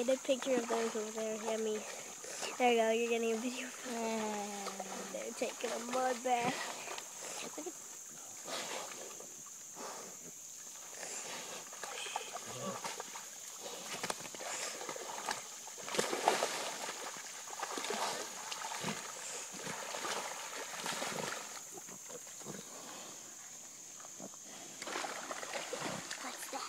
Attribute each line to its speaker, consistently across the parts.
Speaker 1: get a picture of those over there. Yeah, me. There you go. You're getting a video. They're taking a mud bath. Look at. What's that?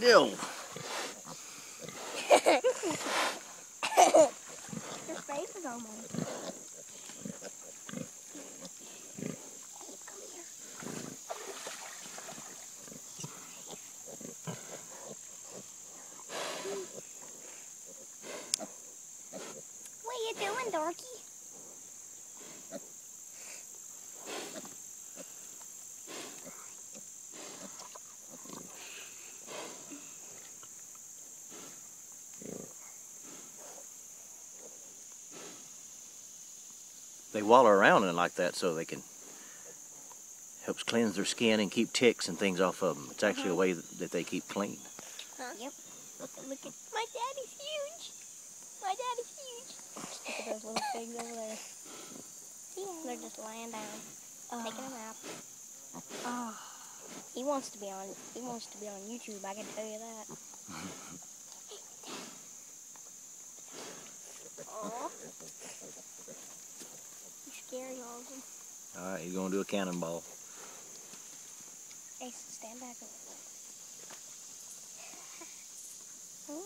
Speaker 2: No.
Speaker 1: Your face is almost. Come here. What are you doing, Dorky?
Speaker 2: They waller around in it like that so they can helps cleanse their skin and keep ticks and things off of them. It's actually a way that they keep clean.
Speaker 1: Yep. Look at my daddy's huge. My daddy's huge. Look at those little pigs over there. Yeah. They're just laying down, taking a nap. Oh, he wants to be on. He wants to be on YouTube. I can tell you that. Oh, you're scary, all of them.
Speaker 2: All right, he's gonna do a cannonball.
Speaker 1: Ace, stand back a little.